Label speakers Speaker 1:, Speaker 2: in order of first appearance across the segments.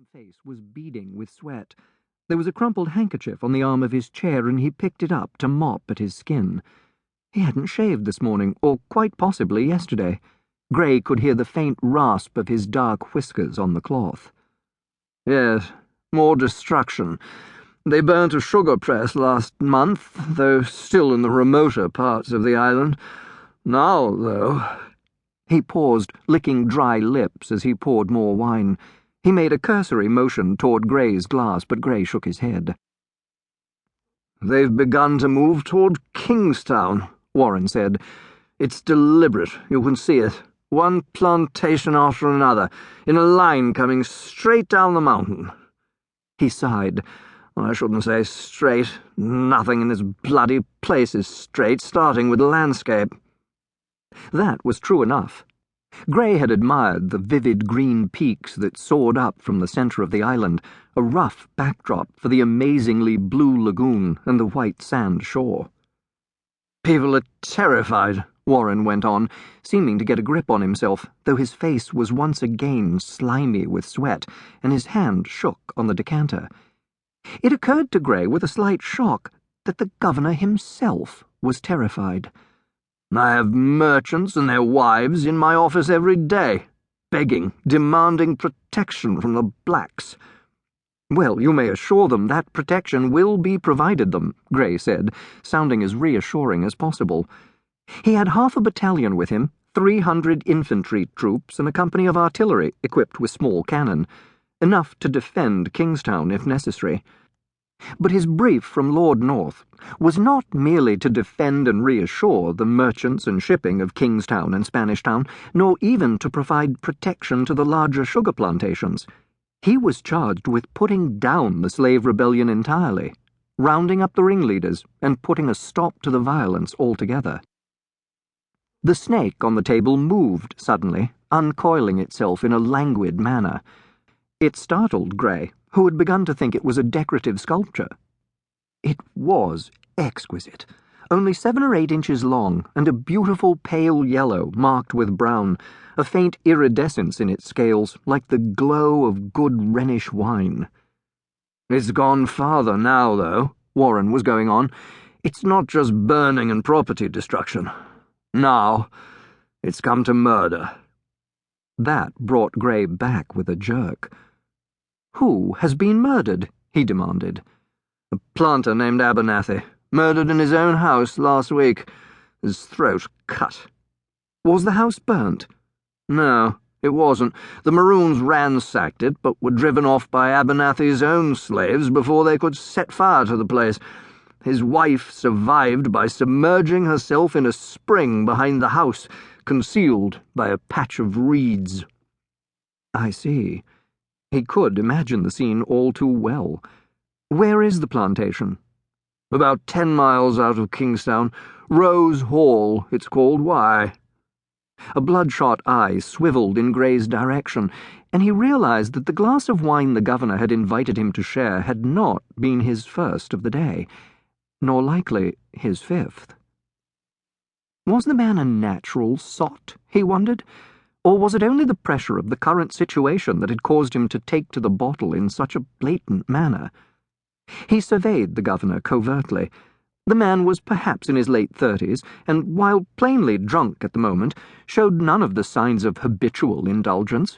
Speaker 1: handsome face was beading with sweat. There was a crumpled handkerchief on the arm of his chair, and he picked it up to mop at his skin. He hadn't shaved this morning, or quite possibly yesterday. Grey could hear the faint rasp of his dark whiskers on the cloth.
Speaker 2: Yes, more destruction. They burnt a sugar press last month, though still in the remoter parts of the island. Now, though—
Speaker 1: He paused, licking dry lips as he poured more wine. He made a cursory motion toward Grey's glass, but Grey shook his head.
Speaker 2: They've begun to move toward Kingstown, Warren said. It's deliberate, you can see it. One plantation after another, in a line coming straight down the mountain.
Speaker 1: He sighed.
Speaker 2: I shouldn't say straight. Nothing in this bloody place is straight, starting with the landscape.
Speaker 1: That was true enough. Grey had admired the vivid green peaks that soared up from the centre of the island, a rough backdrop for the amazingly blue lagoon and the white sand shore.
Speaker 2: People are terrified,
Speaker 1: Warren went on, seeming to get a grip on himself, though his face was once again slimy with sweat, and his hand shook on the decanter. It occurred to Grey with a slight shock that the governor himself was terrified.
Speaker 2: I have merchants and their wives in my office every day, begging, demanding protection from the blacks.
Speaker 1: Well, you may assure them that protection will be provided them, Grey said, sounding as reassuring as possible. He had half a battalion with him, 300 infantry troops and a company of artillery equipped with small cannon, enough to defend Kingstown if necessary. But his brief from Lord North was not merely to defend and reassure the merchants and shipping of Kingstown and Spanish Town, nor even to provide protection to the larger sugar plantations. He was charged with putting down the slave rebellion entirely, rounding up the ringleaders, and putting a stop to the violence altogether. The snake on the table moved suddenly, uncoiling itself in a languid manner. It startled Grey, who had begun to think it was a decorative sculpture. It was exquisite, only 7 or 8 inches long, and a beautiful pale yellow marked with brown, a faint iridescence in its scales, like the glow of good Rhenish wine.
Speaker 2: It's gone farther now, though, Warren was going on. It's not just burning and property destruction. Now, it's come to murder.
Speaker 1: That brought Grey back with a jerk. Who has been murdered? He demanded.
Speaker 2: A planter named Abernathy, murdered in his own house last week. His throat cut.
Speaker 1: Was the house burnt?
Speaker 2: No, it wasn't. The Maroons ransacked it, but were driven off by Abernathy's own slaves before they could set fire to the place. His wife survived by submerging herself in a spring behind the house, concealed by a patch of reeds.
Speaker 1: I see. He could imagine the scene all too well. Where is the plantation?
Speaker 2: About 10 miles out of Kingstown. Rose Hall, it's called. Why?
Speaker 1: A bloodshot eye swiveled in Grey's direction, and he realized that the glass of wine the governor had invited him to share had not been his first of the day, nor likely his 5th. Was the man a natural sot, he wondered, or was it only the pressure of the current situation that had caused him to take to the bottle in such a blatant manner? He surveyed the governor covertly. The man was perhaps in his late 30s, and while plainly drunk at the moment, showed none of the signs of habitual indulgence.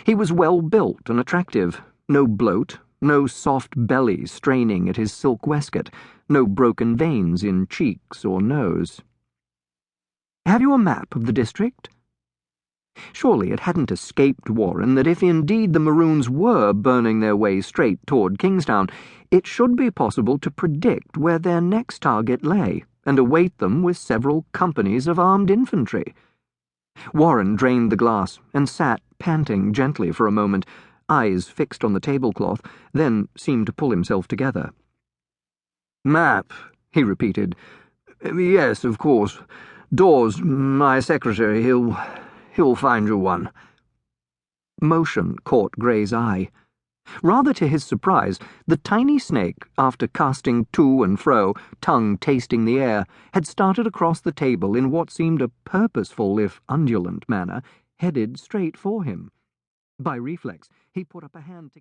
Speaker 1: He was well built and attractive, no bloat, no soft belly straining at his silk waistcoat, no broken veins in cheeks or nose. "Have you a map of the district?" Surely it hadn't escaped Warren that if indeed the Maroons were burning their way straight toward Kingstown, it should be possible to predict where their next target lay and await them with several companies of armed infantry. Warren drained the glass and sat panting gently for a moment, eyes fixed on the tablecloth, then seemed to pull himself together.
Speaker 2: "Map," he repeated. "Yes, of course. Dawes, my secretary, he'll find you one."
Speaker 1: Motion caught Grey's eye. Rather to his surprise, the tiny snake, after casting to and fro, tongue tasting the air, had started across the table in what seemed a purposeful, if undulant manner, headed straight for him. By reflex, he put up a hand to